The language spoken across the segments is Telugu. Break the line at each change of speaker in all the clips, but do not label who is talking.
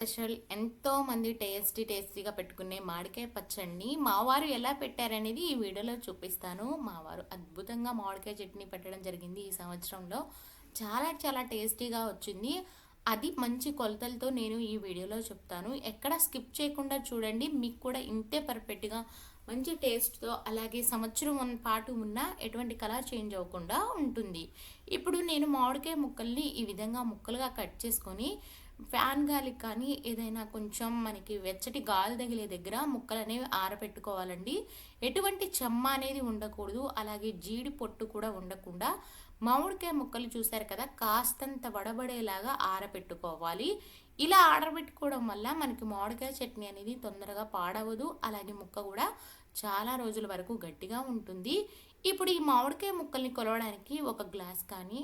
స్పెషల్ ఎంతో మంది టేస్టీగా పెట్టుకునే మామిడికాయ పచ్చడిని మా వారు ఎలా పెట్టారనేది ఈ వీడియోలో చూపిస్తాను. మా వారు అద్భుతంగా మామిడికాయ చట్నీ పెట్టడం జరిగింది ఈ సంవత్సరంలో. చాలా టేస్టీగా వచ్చింది. అది మంచి కొలతలతో నేను ఈ వీడియోలో చెప్తాను. ఎక్కడ స్కిప్ చేయకుండా చూడండి. మీకు కూడా ఇంతే పర్ఫెక్ట్గా మంచి టేస్ట్తో అలాగే సంవత్సరం పాటు ఉన్న ఎటువంటి కలర్ చేంజ్ అవ్వకుండా ఉంటుంది. ఇప్పుడు నేను మామిడికాయ ముక్కల్ని ఈ విధంగా ముక్కలుగా కట్ చేసుకొని ఫ్యాన్ గాలికి కానీ ఏదైనా కొంచెం మనకి వెచ్చటి గాలి తగిలే దగ్గర ముక్కలు అనేవి ఆరబెట్టుకోవాలండి. ఎటువంటి చెమ్మ అనేది ఉండకూడదు, అలాగే జీడి పొట్టు కూడా ఉండకుండా మామిడికాయ ముక్కలు చూసారు కదా కాస్తంత వడబడేలాగా ఆరబెట్టుకోవాలి. ఇలా ఆరబెట్టుకోవడం వల్ల మనకి మామిడికాయ చట్నీ అనేది తొందరగా పాడవదు, అలాగే ముక్క కూడా చాలా రోజుల వరకు గట్టిగా ఉంటుంది. ఇప్పుడు ఈ మామిడికాయ ముక్కల్ని కొలవడానికి ఒక గ్లాస్ కానీ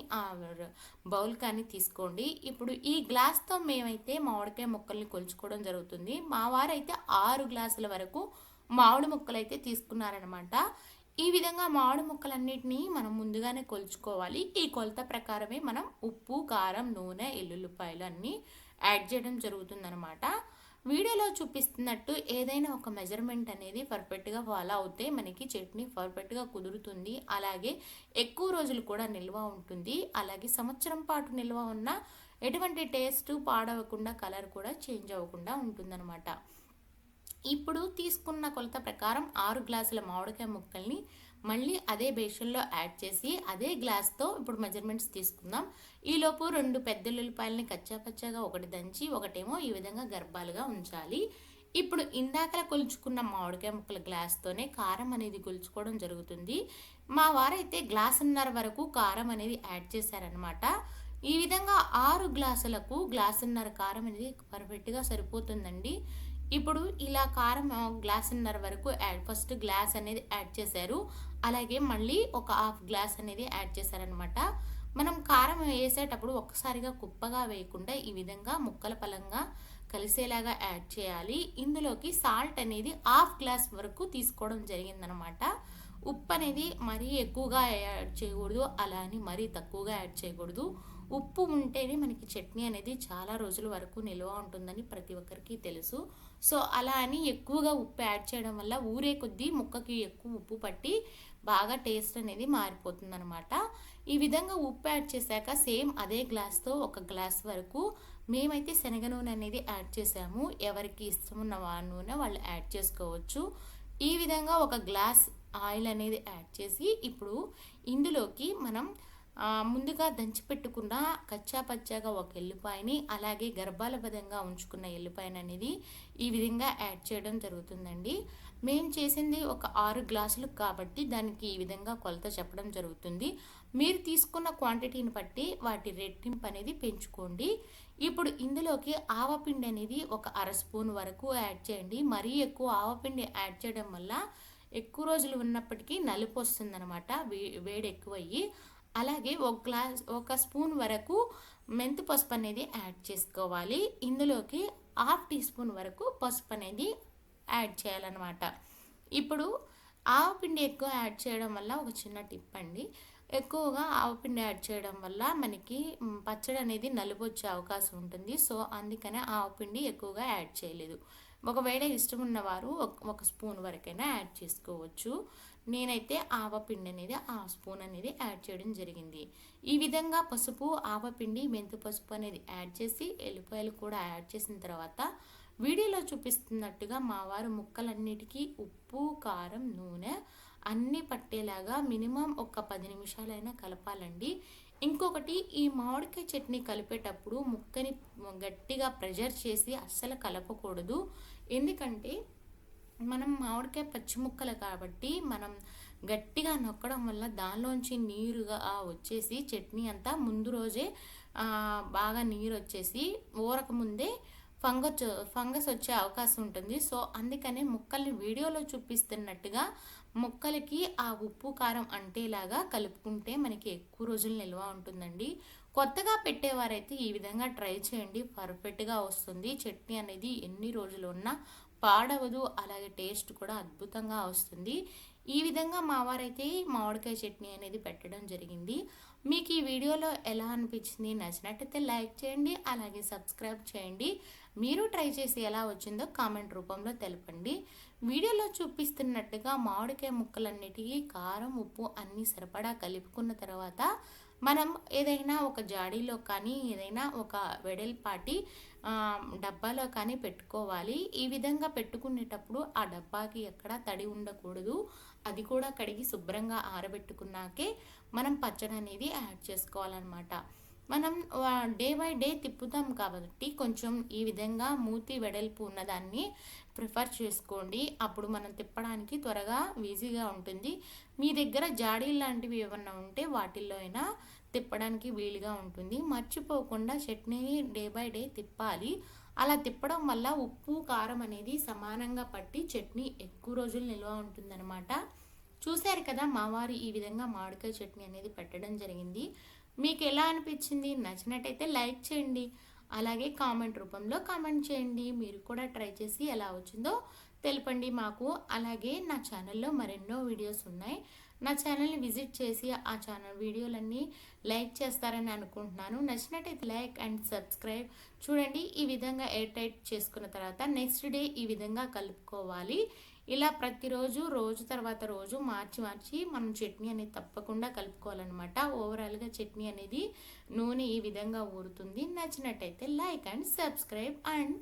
బౌల్ కానీ తీసుకోండి. ఇప్పుడు ఈ గ్లాస్తో మేమైతే మామిడికాయ ముక్కల్ని కొలుచుకోవడం జరుగుతుంది. మా వారైతే 6 గ్లాసుల వరకు మామిడి ముక్కలు అయితే తీసుకున్నారనమాట. ఈ విధంగా మామిడి ముక్కలన్నిటినీ మనం ముందుగానే కొలుచుకోవాలి. ఈ కొలత ప్రకారమే మనం ఉప్పు, కారం, నూనె, ఎల్లుల్లిపాయలు అన్నీ యాడ్ చేయడం జరుగుతుందనమాట. వీడియోలో చూపిస్తున్నట్టు ఏదైనా ఒక మెజర్మెంట్ అనేది పర్ఫెక్ట్గా ఫాలో అవుతే మనకి చట్నీ పర్ఫెక్ట్గా కుదురుతుంది. అలాగే ఎక్కువ రోజులు కూడా నిల్వ ఉంటుంది. అలాగే సంవత్సరం పాటు నిల్వ ఉన్న ఎటువంటి టేస్ట్ పాడవకుండా కలర్ కూడా చేంజ్ అవ్వకుండా ఉంటుందన్నమాట. ఇప్పుడు తీసుకున్న కొలత ప్రకారం 6 గ్లాసుల మామిడికాయ ముక్కల్ని మళ్ళీ అదే బేషన్లో యాడ్ చేసి అదే గ్లాస్తో ఇప్పుడు మెజర్మెంట్స్ తీసుకుందాం. ఈలోపు 2 పెద్ద ఉల్లిపాయలని కచ్చాపచ్చాగా ఒకటి దంచి ఒకటేమో ఈ విధంగా గర్భాలుగా ఉంచాలి. ఇప్పుడు ఇందాకలా కొలుచుకున్న మామిడికాయ ముక్కల గ్లాస్తోనే కారం అనేది కొలుచుకోవడం జరుగుతుంది. మా వారైతే గ్లాసున్నర వరకు కారం అనేది యాడ్ చేశారనమాట. ఈ విధంగా 6 గ్లాసులకు గ్లాసున్నర కారం అనేది పర్ఫెక్ట్గా సరిపోతుందండి. ఇప్పుడు ఇలా కారం గ్లాసున్నర వరకు ఫస్ట్ గ్లాస్ అనేది యాడ్ చేశారు. అలాగే మళ్ళీ ఒక హాఫ్ గ్లాస్ అనేది యాడ్ చేశారనమాట. మనం కారం వేసేటప్పుడు ఒక్కసారిగా కుప్పగా వేయకుండా ఈ విధంగా ముక్కల పలంగా కలిసేలాగా యాడ్ చేయాలి. ఇందులోకి సాల్ట్ అనేది హాఫ్ గ్లాస్ వరకు తీసుకోవడం జరిగిందనమాట. ఉప్పు అనేది మరీ ఎక్కువగా యాడ్ చేయకూడదు, అలా అని మరీ తక్కువగా యాడ్ చేయకూడదు. ఉప్పు ఉంటేనే మనకి చట్నీ అనేది చాలా రోజుల వరకు నిల్వ ఉంటుందని ప్రతి ఒక్కరికి తెలుసు. సో అలా అని ఎక్కువగా ఉప్పు యాడ్ చేయడం వల్ల ఊరే కొద్దీ ముక్కకి ఎక్కువ ఉప్పు పట్టి బాగా టేస్ట్ అనేది మారిపోతుందనమాట. ఈ విధంగా ఉప్పు యాడ్ చేశాక సేమ్ అదే గ్లాస్తో ఒక గ్లాస్ వరకు మేమైతే శనగ నూనె అనేది యాడ్ చేసాము. ఎవరికి ఇష్టం ఉన్న నూనె వాళ్ళు యాడ్ చేసుకోవచ్చు. ఈ విధంగా ఒక గ్లాస్ ఆయిల్ అనేది యాడ్ చేసి ఇప్పుడు ఇందులోకి మనం ముందుగా దంచిపెట్టుకున్న కచ్చా పచ్చాగా ఒక ఎల్లిపాయని అలాగే గర్భాల పదంగా ఉంచుకున్న ఎల్లిపాయని అనేది ఈ విధంగా యాడ్ చేయడం జరుగుతుందండి. మేము చేసింది ఒక 6 గ్లాసులు కాబట్టి దానికి ఈ విధంగా కొలత చెప్పడం జరుగుతుంది. మీరు తీసుకున్న క్వాంటిటీని బట్టి వాటి రెట్టింపు అనేది పెంచుకోండి. ఇప్పుడు ఇందులోకి ఆవపిండి అనేది ఒక అర స్పూన్ వరకు యాడ్ చేయండి. మరీ ఎక్కువ ఆవపిండి యాడ్ చేయడం వల్ల ఎక్కువ రోజులు ఉన్నప్పటికీ నలుపు వస్తుందన్నమాట, వేడి ఎక్కువయ్యి. అలాగే ఒక స్పూన్ వరకు మెంతి పసుపు అనేది యాడ్ చేసుకోవాలి. ఇందులోకి హాఫ్ టీ స్పూన్ వరకు పసుపు అనేది యాడ్ చేయాలన్నమాట. ఇప్పుడు ఆవపిండి ఎక్కువ యాడ్ చేయడం వల్ల ఒక చిన్న టిప్ అండి. ఎక్కువగా ఆవపిండి యాడ్ చేయడం వల్ల మనకి పచ్చడి అనేది నలుపు వచ్చే అవకాశం ఉంటుంది. సో అందుకనే ఆవపిండి ఎక్కువగా యాడ్ చేయలేదు. ఒకవేళ ఇష్టం ఉన్నవారు ఒక స్పూన్ వరకైనా యాడ్ చేసుకోవచ్చు. నేనైతే ఆవపిండి అనేది స్పూన్ అనేది యాడ్ చేయడం జరిగింది. ఈ విధంగా పసుపు, ఆవపిండి, మెంతి పసుపు అనేది యాడ్ చేసి ఎల్లిపాయలు కూడా యాడ్ చేసిన తర్వాత వీడియోలో చూపిస్తున్నట్టుగా మా వారు ముక్కలన్నిటికీ ఉప్పు, కారం, నూనె అన్నీ పట్టేలాగా మినిమం ఒక 10 నిమిషాలైనా కలపాలండి. ఇంకొకటి, ఈ మామిడికాయ చట్నీ కలిపేటప్పుడు ముక్కని గట్టిగా ప్రెషర్ చేసి అస్సలు కలపకూడదు. ఎందుకంటే మనం మామిడికాయ పచ్చి ముక్కలు కాబట్టి మనం గట్టిగా నొక్కడం వల్ల దానిలోంచి నీరుగా వచ్చేసి చట్నీ అంతా ముందు రోజే బాగా నీరు వచ్చేసి ఊరక ముందే ఫంగస్ వచ్చే అవకాశం ఉంటుంది. సో అందుకనే ముక్కల్ని వీడియోలో చూపిస్తున్నట్టుగా ముక్కలకి ఆ ఉప్పు కారం అంటేలాగా కలుపుకుంటే మనకి ఎక్కువ రోజులు నిల్వ ఉంటుందండి. కొత్తగా పెట్టేవారైతే ఈ విధంగా ట్రై చేయండి, పర్ఫెక్ట్గా వస్తుంది. చట్నీ అనేది ఎన్ని రోజులు ఉన్నా పాడవదు, అలాగే టేస్ట్ కూడా అద్భుతంగా వస్తుంది. ఈ విధంగా మా వారైతే మామిడికాయ చట్నీ అనేది పెట్టడం జరిగింది. మీకు ఈ వీడియోలో ఎలా అనిపించింది? నచ్చినట్టయితే లైక్ చేయండి, అలాగే సబ్స్క్రైబ్ చేయండి. మీరు ట్రై చేసి ఎలా వచ్చిందో కామెంట్ రూపంలో తెలపండి. వీడియోలో చూపిస్తున్నట్టుగా మామిడికాయ ముక్కలన్నిటికీ కారం, ఉప్పు అన్నీ సరిపడా కలుపుకున్న తర్వాత మనం ఏదైనా ఒక జాడీలో కానీ ఏదైనా ఒక వెడల్పాటి డబ్బాలో కానీ పెట్టుకోవాలి. ఈ విధంగా పెట్టుకునేటప్పుడు ఆ డబ్బాకి ఎక్కడ తడి ఉండకూడదు. అది కూడా కడిగి శుభ్రంగా ఆరబెట్టుకున్నాకే మనం పచ్చడి అనేది యాడ్ చేసుకోవాలన్నమాట. మనం డే బై డే తిప్పుతాం కాబట్టి కొంచెం ఈ విధంగా మూతి వెడల్పు ఉన్నదాన్ని ప్రిఫర్ చేసుకోండి. అప్పుడు మనం తిప్పడానికి త్వరగా ఈజీగా ఉంటుంది. మీ దగ్గర జాడీలు లాంటివి ఏమన్నా ఉంటే వాటిల్లో అయినా తిప్పడానికి వీలుగా ఉంటుంది. మర్చిపోకుండా చట్నీని డే బై డే తిప్పాలి. అలా తిప్పడం వల్ల ఉప్పు కారం అనేది సమానంగా పట్టి చట్నీ ఎక్కువ రోజులు నిల్వ ఉంటుందన్నమాట. చూశారు కదా, మా వారు ఈ విధంగా మామిడికాయ చట్నీ అనేది పెట్టడం జరిగింది. మీకు ఎలా అనిపించింది? నచ్చినట్టయితే లైక్ చేయండి, అలాగే కామెంట్ రూపంలో కామెంట్ చేయండి. మీరు కూడా ట్రై చేసి ఎలా వచ్చిందో తెలపండి మాకు. అలాగే నా ఛానల్లో మరెన్నో వీడియోస్ ఉన్నాయి. నా ఛానల్ని విజిట్ చేసి ఆ ఛానల్ వీడియోలన్నీ లైక్ చేస్తారని అనుకుంటున్నాను. నచ్చినట్టయితే లైక్ అండ్ సబ్స్క్రైబ్. చూడండి, ఈ విధంగా ఎయిర్ టైట్ చేసుకున్న తర్వాత నెక్స్ట్ డే ఈ విధంగా కలుపుకోవాలి. ఇలా ప్రతిరోజు రోజు తర్వాత రోజు మార్చి మనం చట్నీ అనేది తప్పకుండా కలుపుకోవాలన్నమాట. ఓవరాల్గా చట్నీ అనేది నూనె ఈ విధంగా ఊరుతుంది. నచ్చినట్టయితే లైక్ అండ్ సబ్స్క్రైబ్ అండ్